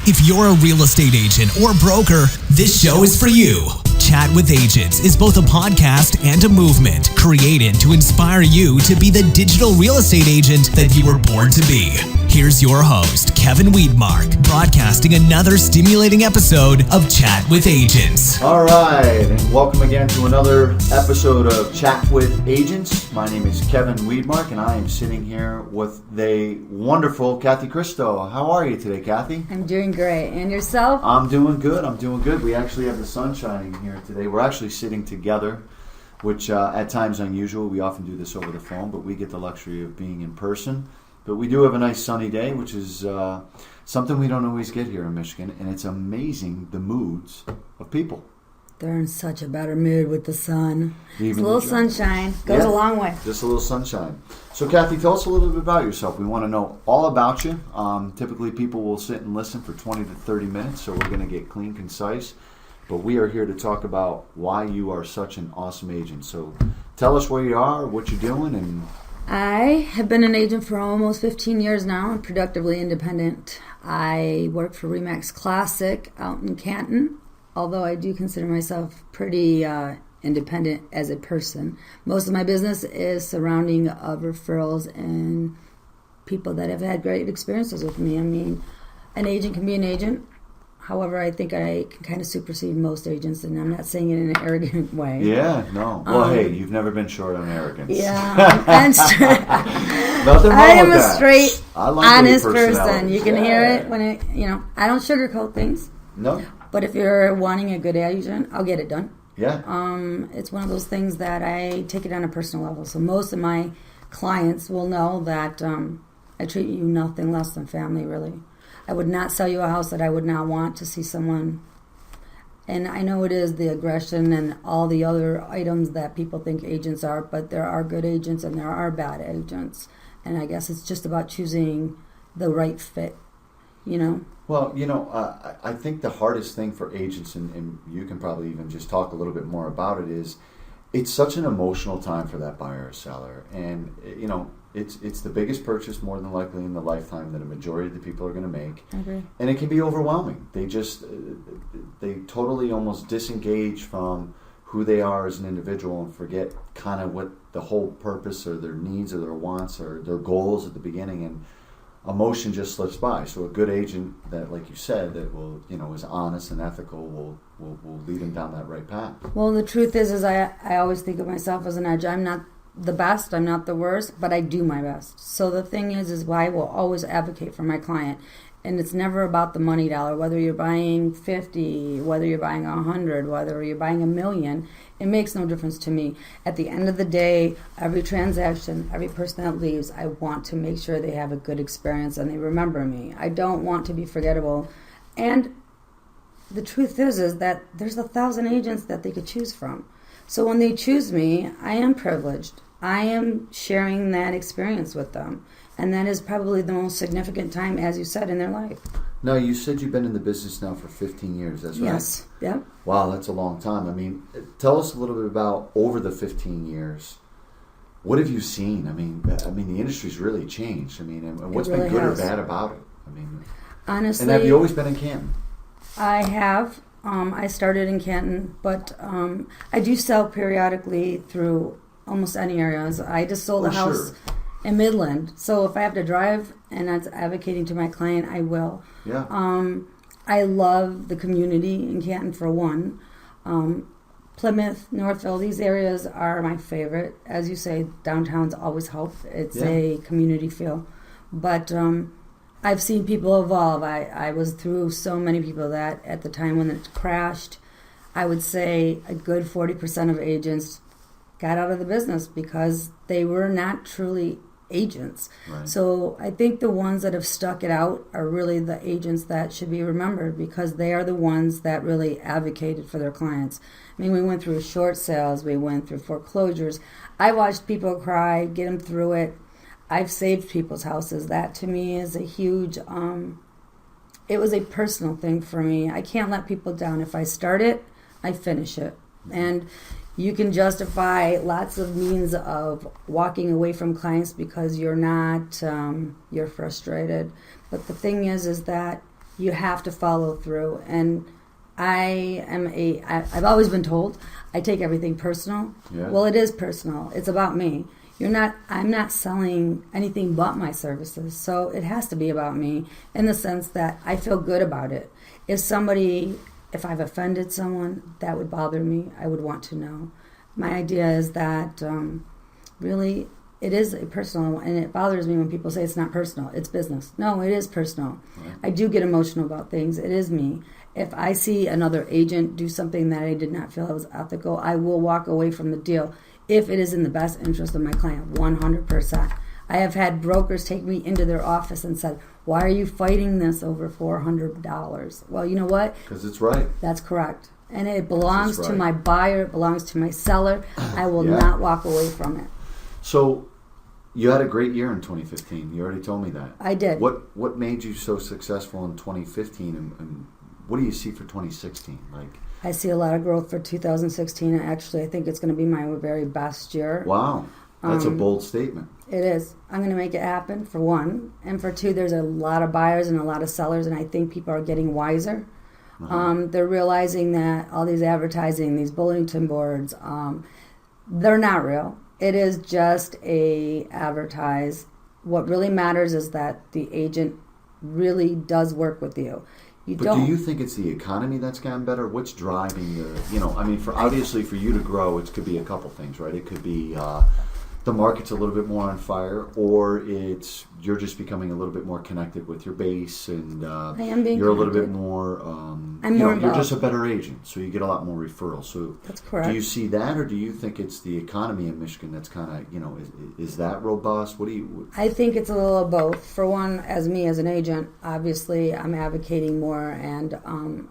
If you're a real estate agent or broker, this show is for you. Chat with Agents is both a podcast and a movement created to inspire you to be the digital real estate agent that you were born to be. Here's your host, Kevin Weedmark, broadcasting another stimulating episode of Chat with Agents. All right, and welcome again to another episode of Chat with Agents. My name is Kevin Weedmark, and I am sitting here with the wonderful Kathy Christo. How are you today, Kathy? I'm doing great. And yourself? I'm doing good. We actually have the sun shining here today. We're actually sitting together, which at times unusual. We often do this over the phone, but we get the luxury of being in person. But we do have a nice sunny day, which is something we don't always get here in Michigan, and it's amazing the moods of people. They're in such a better mood with the sun. Even a little sunshine goes a long way. Just a little sunshine. So, Kathy, tell us a little bit about yourself. We want to know all about you. Typically, people will sit and listen for 20 to 30 minutes, so we're going to get clean, concise. But we are here to talk about why you are such an awesome agent. So, tell us where you are, what you're doing, and... I have been an agent for almost 15 years now. I'm productively independent. I work for Remax Classic out in Canton, although I do consider myself pretty independent as a person. Most of my business is surrounding of referrals and people that have had great experiences with me. I mean, an agent can be an agent. However, I think I can kind of supersede most agents, and I'm not saying it in an arrogant way. Yeah, no. Well, hey, you've never been short on arrogance. Yeah, I'm straight. Nothing wrong I am with a that. straight, honest person. personality. You can hear it when it, I don't sugarcoat things. No. But if you're wanting a good agent, I'll get it done. Yeah. It's one of those things that I take it on a personal level. So most of my clients will know that I treat you nothing less than family, really. I would not sell you a house that I would not want to see someone. And I know it is the aggression and all the other items that people think agents are, but there are good agents and there are bad agents. And I guess it's just about choosing the right fit, Well, I think the hardest thing for agents, and you can probably even just talk a little bit more about it, is it's such an emotional time for that buyer or seller. And, it's the biggest purchase more than likely in the lifetime that a majority of the people are going to make. Okay. And it can be overwhelming. They totally almost disengage from who they are as an individual and forget kind of what the whole purpose or their needs or their wants or their goals at the beginning, and emotion just slips by. So a good agent that, like you said, that will, is honest and ethical will lead them down that right path. Well, the truth is I always think of myself as an edge. I'm not the best, I'm not the worst, but I do my best. So the thing is why I will always advocate for my client. And it's never about the money dollar, whether you're buying 50, whether you're buying 100, whether you're buying $1 million, it makes no difference to me. At the end of the day, every transaction, every person that leaves, I want to make sure they have a good experience and they remember me. I don't want to be forgettable. And the truth is that there's 1,000 agents that they could choose from. So when they choose me, I am privileged. I am sharing that experience with them. And that is probably the most significant time, as you said, in their life. Now, you said you've been in the business now for 15 years, that's right? Yes, yep. Wow, that's a long time. I mean, tell us a little bit about over the 15 years. What have you seen? I mean, the industry's really changed. I mean, and what's really been good has. or bad about it? I mean, honestly, and have you always been in Canton? I have. I started in Canton, but I do sell periodically through almost any areas. I just sold a house in Midland, so if I have to drive and that's advocating to my client, I will. Yeah. I love the community in Canton for one. Plymouth, Northville, these areas are my favorite. As you say, downtowns always help. It's a community feel. But I've seen people evolve. I was through so many people that at the time when it crashed, I would say a good 40% of agents got out of the business because they were not truly agents. Right. So I think the ones that have stuck it out are really the agents that should be remembered because they are the ones that really advocated for their clients. I mean, we went through short sales, we went through foreclosures. I watched people cry, get them through it. I've saved people's houses. That to me is a huge, it was a personal thing for me. I can't let people down. If I start it, I finish it. And you can justify lots of means of walking away from clients because you're not, you're frustrated. But the thing is that You have to follow through. And I've always been told I take everything personal. Yeah. Well, it is personal. It's about me. I'm not selling anything but my services. So it has to be about me in the sense that I feel good about it. If I've offended someone, that would bother me. I would want to know. My idea is that really it is a personal, and it bothers me when people say it's not personal, it's business. No, it is personal. Right. I do get emotional about things. It is me. If I see another agent do something that I did not feel was ethical, I will walk away from the deal if it is in the best interest of my client, 100%. I have had brokers take me into their office and said, "Why are you fighting this over $400?" Well, you know what? Because it's right. That's correct. And it belongs to my buyer, it belongs to my seller. I will not walk away from it. So you had a great year in 2015. You already told me that. I did. What made you so successful in 2015, and what do you see for 2016? I see a lot of growth for 2016. Actually, I think it's going to be my very best year. Wow. That's a bold statement. It is. I'm going to make it happen, for one. And for two, there's a lot of buyers and a lot of sellers, and I think people are getting wiser. They're realizing that all these advertising, these bulletin boards, they're not real. It is just a advertise. What really matters is that the agent really does work with you. Do you think it's the economy that's gotten better? What's driving obviously for you to grow, it could be a couple things, right? It could be the market's a little bit more on fire, or it's you're just becoming a little bit more connected with your base, and I am being you're connected. a little bit more. You're just a better agent, so you get a lot more referrals. So that's correct. Do you see that, or do you think it's the economy in Michigan that's kind of is that robust? I think it's a little of both. For one, as an agent, obviously I'm advocating more, and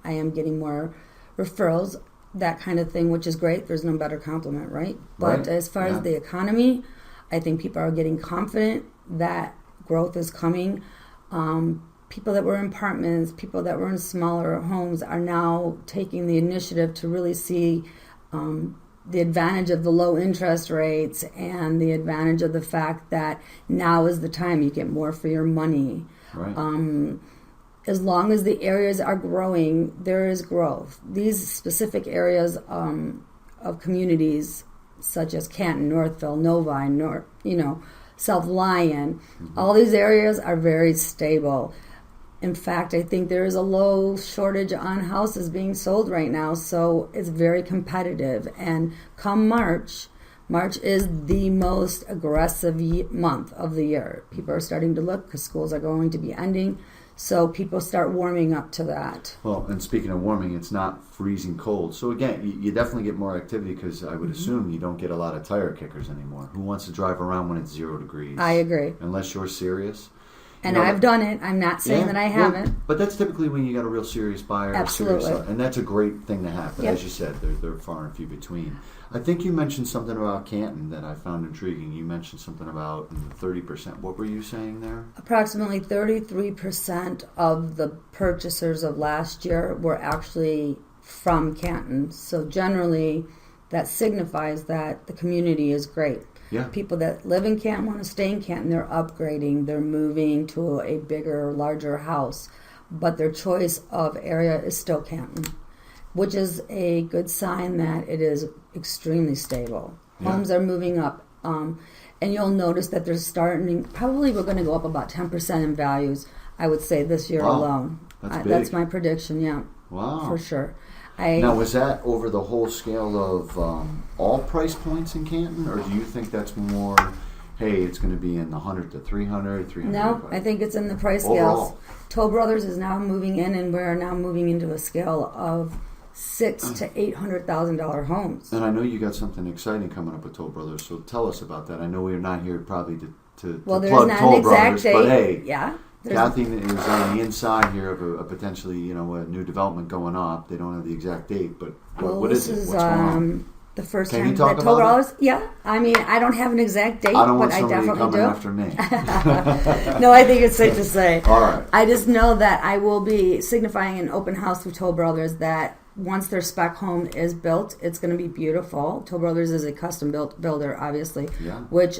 I am getting more referrals. That kind of thing, which is great. There's no better compliment, right? But as far as the economy, I think people are getting confident that growth is coming. People that were in apartments, people that were in smaller homes are now taking the initiative to really see the advantage of the low interest rates and the advantage of the fact that now is the time you get more for your money. Right. As long as the areas are growing, there is growth. These specific areas of communities, such as Canton, Northville, Novi, South Lyon, all these areas are very stable. In fact, I think there is a low shortage on houses being sold right now, so it's very competitive. And come March is the most aggressive month of the year. People are starting to look because schools are going to be ending. So people start warming up to that. Well, and speaking of warming, it's not freezing cold. So again, you definitely get more activity because I would assume you don't get a lot of tire kickers anymore. Who wants to drive around when it's 0 degrees? I agree. Unless you're serious. And I've done it. I'm not saying that I haven't. But that's typically when you got a real serious buyer. Absolutely. And that's a great thing to have. But as you said, they're far and few between. I think you mentioned something about Canton that I found intriguing. You mentioned something about 30%. What were you saying there? Approximately 33% of the purchasers of last year were actually from Canton. So generally, that signifies that the community is great. Yeah. People that live in Canton want to stay in Canton. They're upgrading. They're moving to a bigger, larger house. But their choice of area is still Canton, which is a good sign that it is extremely stable. Yeah. Homes are moving up. And you'll notice that they're probably we're going to go up about 10% in values, I would say, this year alone. That's big. That's my prediction, yeah. Wow. For sure. Now, was that over the whole scale of all price points in Canton, or do you think that's more, hey, it's going to be in the 100 to 300, 300? No, I think it's in the price overall scales. Toll Brothers is now moving in, and we're now moving into a scale of $600,000 to $800,000 homes. And I know you got something exciting coming up with Toll Brothers, so tell us about that. I know we're not here probably to plug Toll Brothers, but hey, Kathy is on the inside here of a potentially, a new development going up. They don't have the exact date, but what is it? What's going on? The first Can time you talk that Toll about Brothers, yeah. I mean, I don't have an exact date, I don't want but I somebody definitely coming do. after me. No, I think it's safe to say. All right. I just know that I will be signifying an open house with Toll Brothers that once their spec home is built, it's going to be beautiful. Toll Brothers is a custom built builder, obviously, which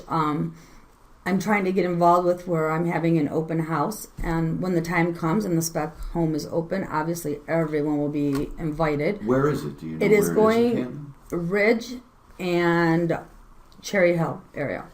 I'm trying to get involved with where I'm having an open house, and when the time comes and the spec home is open, obviously everyone will be invited. Where is it? Do you know It is where going it is in Canton? Ridge and Cherry Hill area.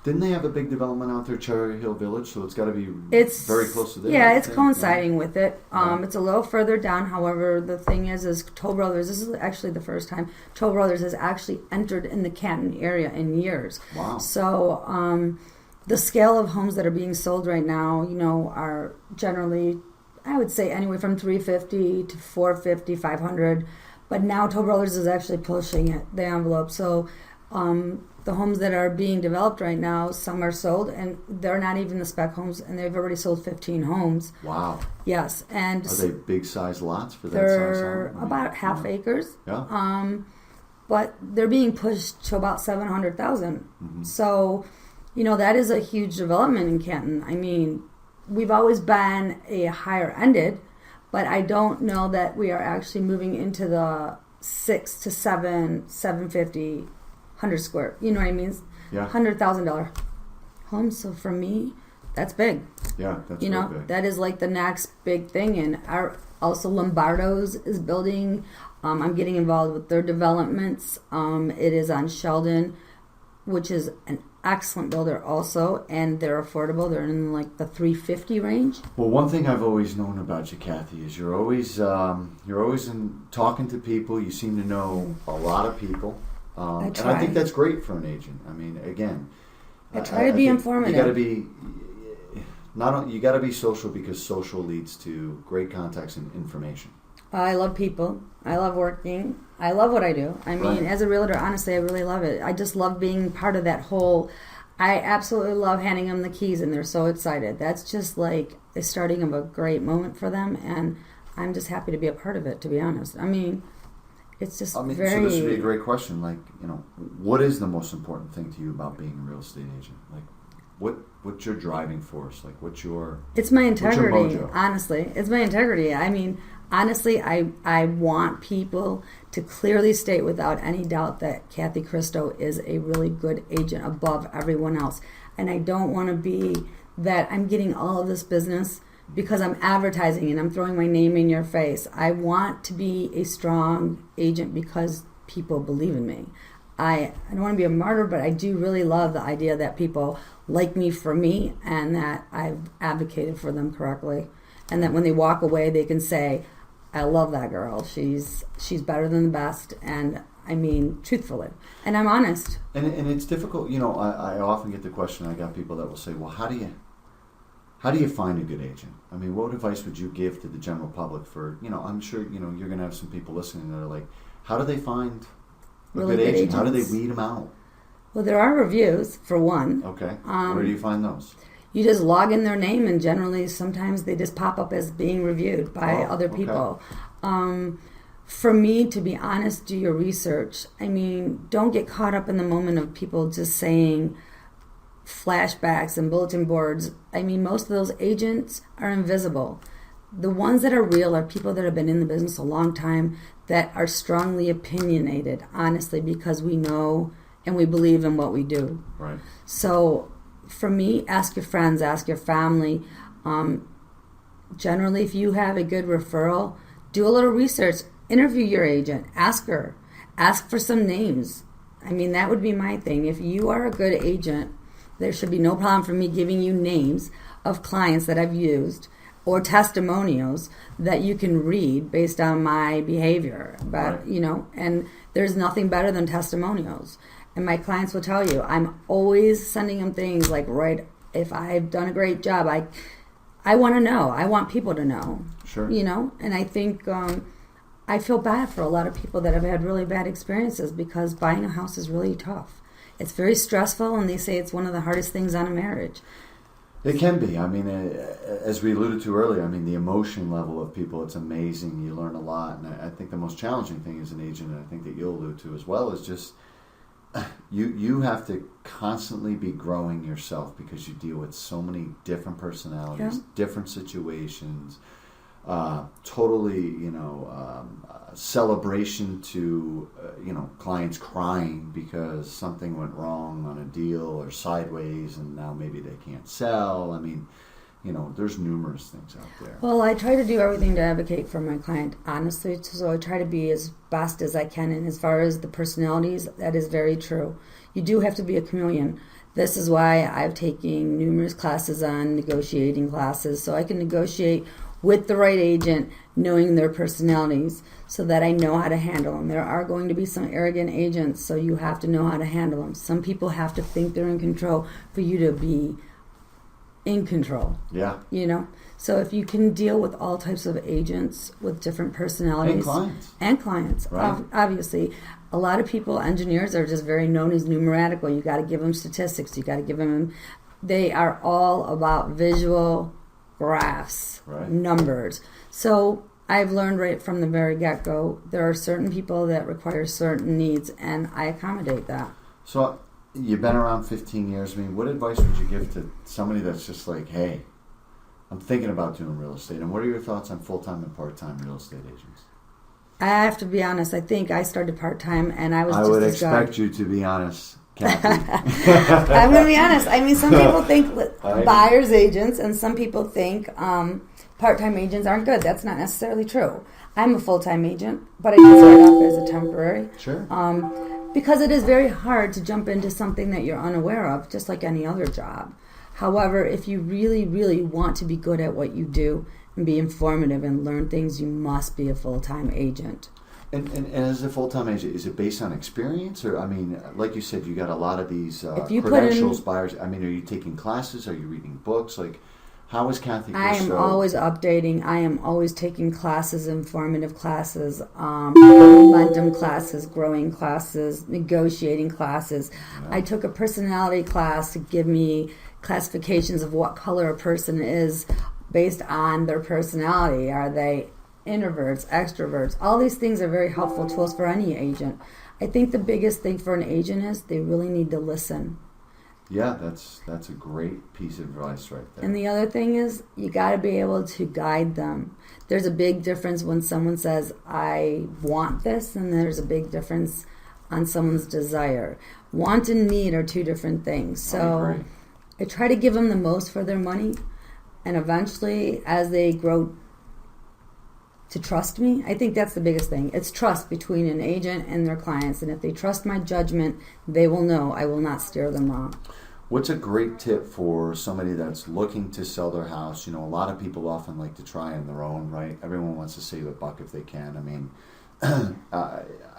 Didn't they have a big development out there, Cherry Hill Village? So it's got to be very close to there. Yeah, I it's think, coinciding with it. Right. It's a little further down. However, the thing is Toll Brothers, this is actually the first time Toll Brothers has actually entered in the Canton area in years. Wow. So the scale of homes that are being sold right now, are generally, I would say, anywhere from 350 to 450, 500. But now Toll Brothers is actually pushing the envelope. So the homes that are being developed right now, some are sold, and they're not even the spec homes, and they've already sold 15 homes. Wow. Yes, and are they big size lots for that they're size home? about half acres. Yeah. But they're being pushed to about 700,000. Mm-hmm. So, that is a huge development in Canton. I mean, we've always been a higher ended, but I don't know that we are actually moving into the 6 to 750, 100 square. You know what I mean? Yeah. $100,000 homes. So for me, that's big. Yeah, that's real big. That is like the next big thing. And also Lombardo's is building. I'm getting involved with their developments. It is on Sheldon, which is an excellent builder also, and they're affordable. They're in like the 350 range. Well, one thing I've always known about you, Kathy, is you're always in talking to people. You seem to know a lot of people, and I think that's great for an agent. I mean, again, I try to be informative. You got to be social, because social leads to great contacts and information. I love people. I love working. I love what I do. I mean, as a realtor, honestly, I really love it. I just love being part of that whole. I absolutely love handing them the keys, and they're so excited. That's just like the starting of a great moment for them, and I'm just happy to be a part of it, to be honest. I mean, it's just very... So this would be a great question. Like, what is the most important thing to you about being a real estate agent? Like, what's your driving force? Like, It's my integrity, what's your mojo? honestly. It's my integrity. I mean, honestly, I want people to clearly state without any doubt that Kathy Christo is a really good agent above everyone else. And I don't want to be that I'm getting all of this business because I'm advertising and I'm throwing my name in your face. I want to be a strong agent because people believe in me. I don't want to be a martyr, but I do really love the idea that people like me for me, and that I've advocated for them correctly. And that when they walk away, they can say, I love that girl. She's better than the best. And I mean, truthfully. And I'm honest. And it's difficult. I often get the question, I got people that will say, well, how do you find a good agent? I mean, what advice would you give to the general public for, I'm sure, you're going to have some people listening that are like, how do they find a really good agent? agents? How do they weed them out? Well, there are reviews, for one. Okay. Where do you find those? You just log in their name, and generally sometimes they just pop up as being reviewed by other people. Okay. For me, to be honest, do your research. I mean, don't get caught up in the moment of people just saying flashbacks and bulletin boards. I mean, most of those agents are invisible. The ones that are real are people that have been in the business a long time, that are strongly opinionated, honestly, because we know and we believe in what we do. Right. So for me, ask your friends, ask your family. Generally, if you have a good referral, do a little research. Interview your agent. Ask her. Ask for some names. I mean, that would be my thing. If you are a good agent, there should be no problem for me giving you names of clients that I've used or testimonials that you can read based on my behavior. But, right. And there's nothing better than testimonials. And my clients will tell you, I'm always sending them things like, if I've done a great job, I want to know. I want people to know. Sure. And I think I feel bad for a lot of people that have had really bad experiences, because buying a house is really tough. It's very stressful, and they say it's one of the hardest things on a marriage. It can be. I mean, as we alluded to earlier, I mean, the emotion level of people, it's amazing. You learn a lot. And I think the most challenging thing as an agent, and I think that you'll allude to as well, is just you have to constantly be growing yourself, because you deal with so many different personalities, different situations. totally, celebration to, clients crying because something went wrong on a deal or sideways and now maybe they can't sell. I mean, there's numerous things out there. Well, I try to do everything to advocate for my client, honestly. So I try to be as best as I can. And as far as the personalities, that is very true. You do have to be a chameleon. This is why I've taken numerous classes on negotiating classes, so I can negotiate with the right agent, knowing their personalities, so that I know how to handle them. There are going to be some arrogant agents, so you have to know how to handle them. Some people have to think they're in control for you to be in control. Yeah. So if you can deal with all types of agents with different personalities. And clients. Right. Obviously. A lot of people, engineers, are just very known as numerical. You got to give them statistics. You got to give them. They are all about visual graphs, right. Numbers. So I've learned right from the very get-go, there are certain people that require certain needs, and I accommodate that. So you've been around 15 years. I mean, what advice would you give to somebody that's just like, hey, I'm thinking about doing real estate, and what are your thoughts on full-time and part-time real estate agents? I have to be honest. I think I started part-time, and I was just I would as expect you to be honest, Kathy. I'm going to be honest. I mean, some people think buyer's agents, and some people think part-time agents aren't good. That's not necessarily true. I'm a full-time agent, but I do start off as a temporary. Sure. Because it is very hard to jump into something that you're unaware of, just like any other job. However, if you really, really want to be good at what you do and be informative and learn things, you must be a full-time agent. And as a full-time agent, is it based on experience? Or, I mean, like you said, you got a lot of these credentials, buyers. I mean, are you taking classes? Are you reading books? Like, how is Kathy Christo? I am always updating. I am always taking classes, informative classes, momentum classes, growing classes, negotiating classes. Yeah. I took a personality class to give me classifications of what color a person is based on their personality. Are they introverts, extroverts? All these things are very helpful tools for any agent. I think the biggest thing for an agent is they really need to listen. Yeah, that's a great piece of advice right there. And the other thing is you got to be able to guide them. There's a big difference when someone says, I want this, and there's a big difference on someone's desire. Want and need are two different things. So I try to give them the most for their money, and eventually, as they grow to trust me, I think that's the biggest thing. It's trust between an agent and their clients. And if they trust my judgment, they will know I will not steer them wrong. What's a great tip for somebody that's looking to sell their house? You know, a lot of people often like to try on their own, right? Everyone wants to save a buck if they can. I mean,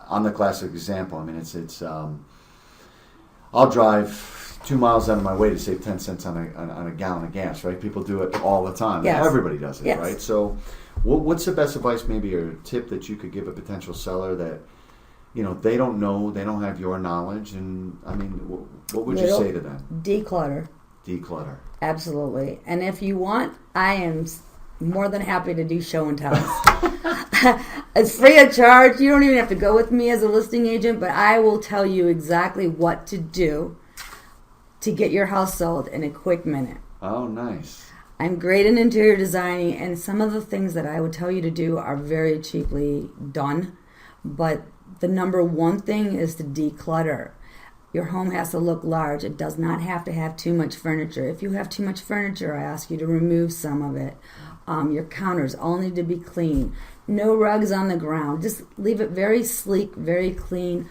on the classic example, I mean, it's I'll drive 2 miles out of my way to save 10 cents on a gallon of gas, right? People do it all the time. Yes. Everybody does it, yes. Right? So what's the best advice maybe or tip that you could give a potential seller that, you know, they don't know, they don't have your knowledge, and, I mean, what would you say to them? Declutter. Declutter. Absolutely. And if you want, I am more than happy to do show and tells. It's free of charge. You don't even have to go with me as a listing agent, but I will tell you exactly what to do to get your house sold in a quick minute. Oh, nice. I'm great in interior designing, and some of the things that I would tell you to do are very cheaply done. But the number one thing is to declutter. Your home has to look large. It does not have to have too much furniture. If you have too much furniture, I ask you to remove some of it. Your counters all need to be clean. No rugs on the ground. Just leave it very sleek, very clean.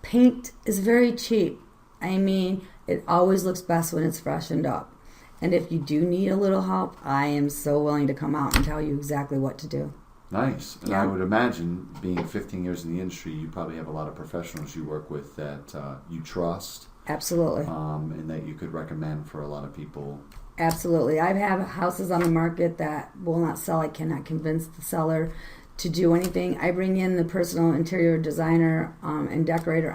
Paint is very cheap. I mean, it always looks best when it's freshened up. And if you do need a little help, I am so willing to come out and tell you exactly what to do. Nice. And yeah. I would imagine, being 15 years in the industry, you probably have a lot of professionals you work with that you trust. Absolutely. And that you could recommend for a lot of people. Absolutely. I have houses on the market that will not sell. I cannot convince the seller to do anything. I bring in the personal interior designer and decorator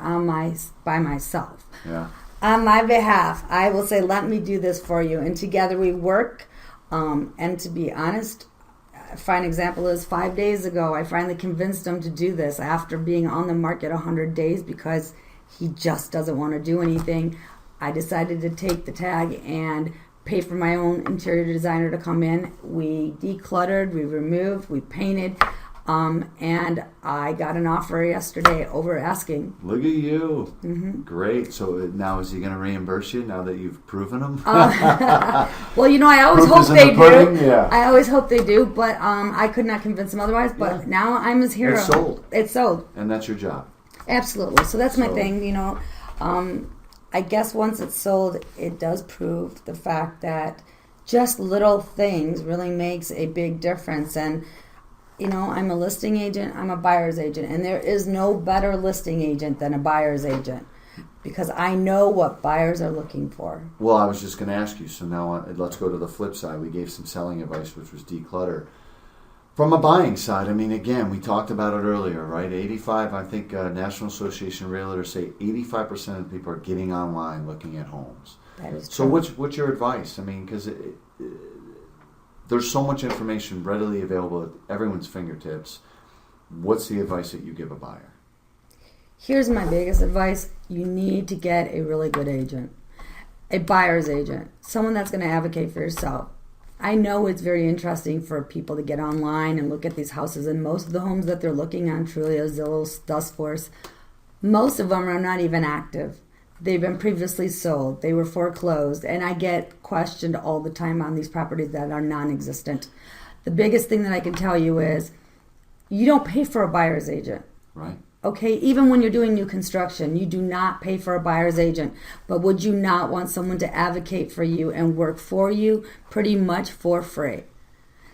by myself. Yeah. On my behalf, I will say, let me do this for you. And together we work. And to be honest, a fine example is 5 days ago, I finally convinced him to do this after being on the market 100 days because he just doesn't want to do anything. I decided to take the tag and pay for my own interior designer to come in. We decluttered, we removed, we painted, and I got an offer yesterday over asking. Look at you. Mm-hmm. Great. So now is he going to reimburse you now that you've proven him? Well, I always hope they do. Yeah. I always hope they do, but I could not convince them otherwise. But now I'm his hero. It's sold. It's sold. And that's your job. Absolutely. So that's my thing, I guess once it's sold, it does prove the fact that just little things really makes a big difference. And I'm a listing agent, I'm a buyer's agent, and there is no better listing agent than a buyer's agent because I know what buyers are looking for. Well, I was just going to ask you, so now let's go to the flip side. We gave some selling advice, which was declutter. From a buying side, again, we talked about it earlier, right? 85, I think National Association of Realtors say 85% of the people are getting online looking at homes. That is true. So what's your advice? Because there's so much information readily available at everyone's fingertips. What's the advice that you give a buyer? Here's my biggest advice. You need to get a really good agent, a buyer's agent, someone that's going to advocate for yourself. I know it's very interesting for people to get online and look at these houses, and most of the homes that they're looking on, Trulia, Zillow, Dustforce, most of them are not even active. They've been previously sold. They were foreclosed. And I get questioned all the time on these properties that are non-existent. The biggest thing that I can tell you is you don't pay for a buyer's agent. Right. Okay? Even when you're doing new construction, you do not pay for a buyer's agent. But would you not want someone to advocate for you and work for you pretty much for free?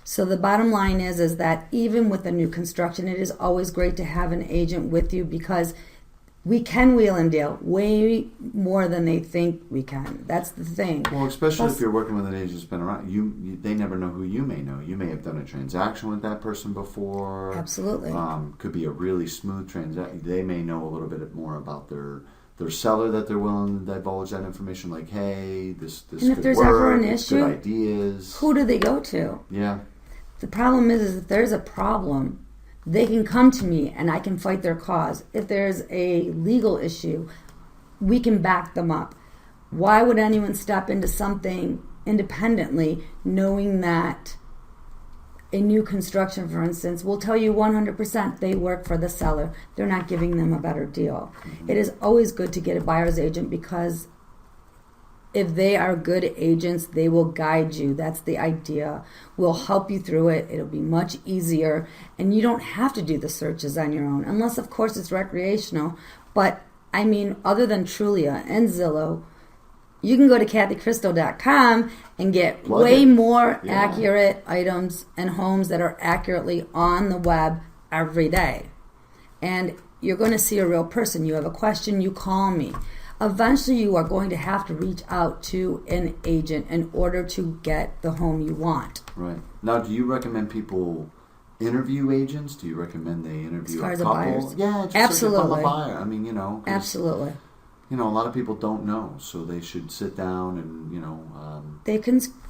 So the bottom line is that even with the new construction, it is always great to have an agent with you because we can wheel and deal way more than they think we can. That's the thing. Well, especially if you're working with an agent that's been around, they never know who you may know. You may have done a transaction with that person before. Absolutely. Could be a really smooth transaction. They may know a little bit more about their seller that they're willing to divulge that information. Like, hey, this and could if there's work. ever an It's issue, good ideas. Who do they go to? Yeah. The problem is if there's a problem, they can come to me and I can fight their cause. If there's a legal issue, we can back them up. Why would anyone step into something independently knowing that a new construction, for instance, will tell you 100% they work for the seller. They're not giving them a better deal. Mm-hmm. It is always good to get a buyer's agent because if they are good agents, they will guide you. That's the idea. We'll help you through it. It'll be much easier. And you don't have to do the searches on your own, unless, of course, it's recreational. But, other than Trulia and Zillow, you can go to kathychristo.com and get way more accurate items and homes that are accurately on the web every day. And you're going to see a real person. You have a question, you call me. Eventually, you are going to have to reach out to an agent in order to get the home you want. Right. Now, do you recommend people interview agents? Do you recommend they interview as far a as couple? Buyers? Yeah, just absolutely. A buyer. Absolutely. A lot of people don't know, so they should sit down and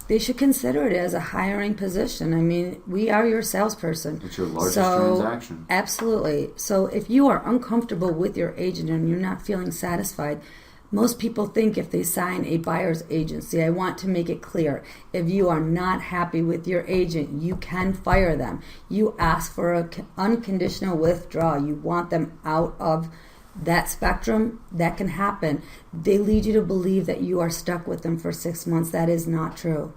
they should consider it as a hiring position. We are your salesperson. It's your largest transaction. Absolutely. So if you are uncomfortable with your agent and you're not feeling satisfied, most people think if they sign a buyer's agency, I want to make it clear, if you are not happy with your agent, you can fire them. You ask for an unconditional withdrawal. You want them out of that spectrum. That can happen. They lead you to believe that you are stuck with them for 6 months. That is not true.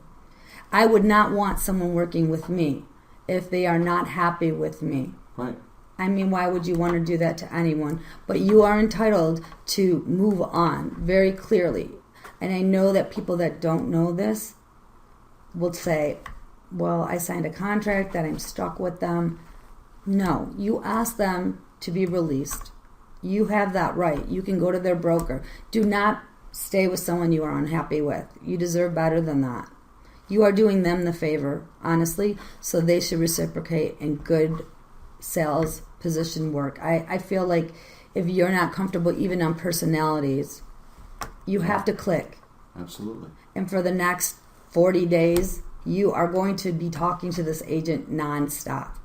I would not want someone working with me if they are not happy with me. Right. Why would you want to do that to anyone? But you are entitled to move on very clearly. And I know that people that don't know this will say, well, I signed a contract that I'm stuck with them. No, you ask them to be released. You have that right. You can go to their broker. Do not stay with someone you are unhappy with. You deserve better than that. You are doing them the favor, honestly, so they should reciprocate in good sales position work. I feel like if you're not comfortable even on personalities, you have to click. Absolutely. And for the next 40 days, you are going to be talking to this agent nonstop.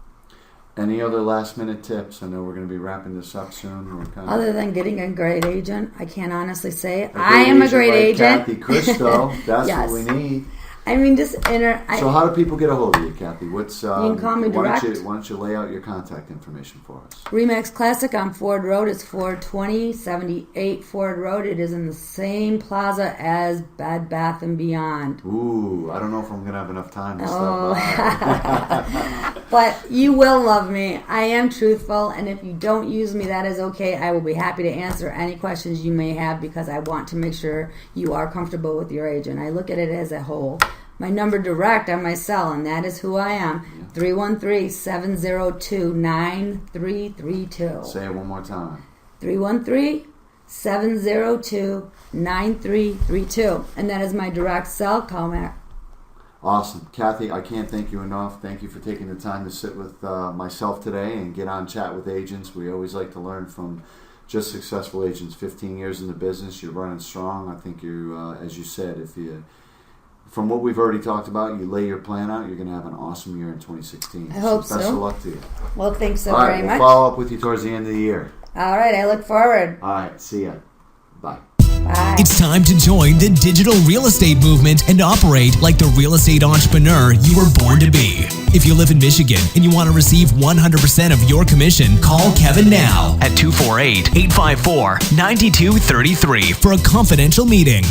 Any other last minute tips? I know we're going to be wrapping this up soon. Other than getting a great agent, I can't honestly say I am a great agent. Kathy Christo, that's yes. what we need. I mean, just So how do people get a hold of you, Kathy? What's you can call me direct. Why don't you lay out your contact information for us? Remax Classic on Ford Road. It's 42078 Ford Road. It is in the same plaza as Bed Bath & Beyond. Ooh, I don't know if I'm going to have enough time to stop by. But you will love me. I am truthful, and if you don't use me, that is okay. I will be happy to answer any questions you may have because I want to make sure you are comfortable with your agent. I look at it as a whole. My number direct on my cell, and that is who I am, 313-702-9332. Say it one more time. 313-702-9332. And that is my direct cell. Call me. Awesome. Kathy, I can't thank you enough. Thank you for taking the time to sit with myself today and get on Chat with Agents. We always like to learn from just successful agents. 15 years in the business, you're running strong. I think you, as you said, if you... From what we've already talked about, you lay your plan out, you're going to have an awesome year in 2016. I hope so. Best of luck to you. Well, thanks so All right, very much. We'll follow up with you towards the end of the year. All right, I look forward. All right, see ya. Bye. Bye. It's time to join the digital real estate movement and operate like the real estate entrepreneur you were born to be. If you live in Michigan and you want to receive 100% of your commission, call Kevin now at 248-854-9233 for a confidential meeting.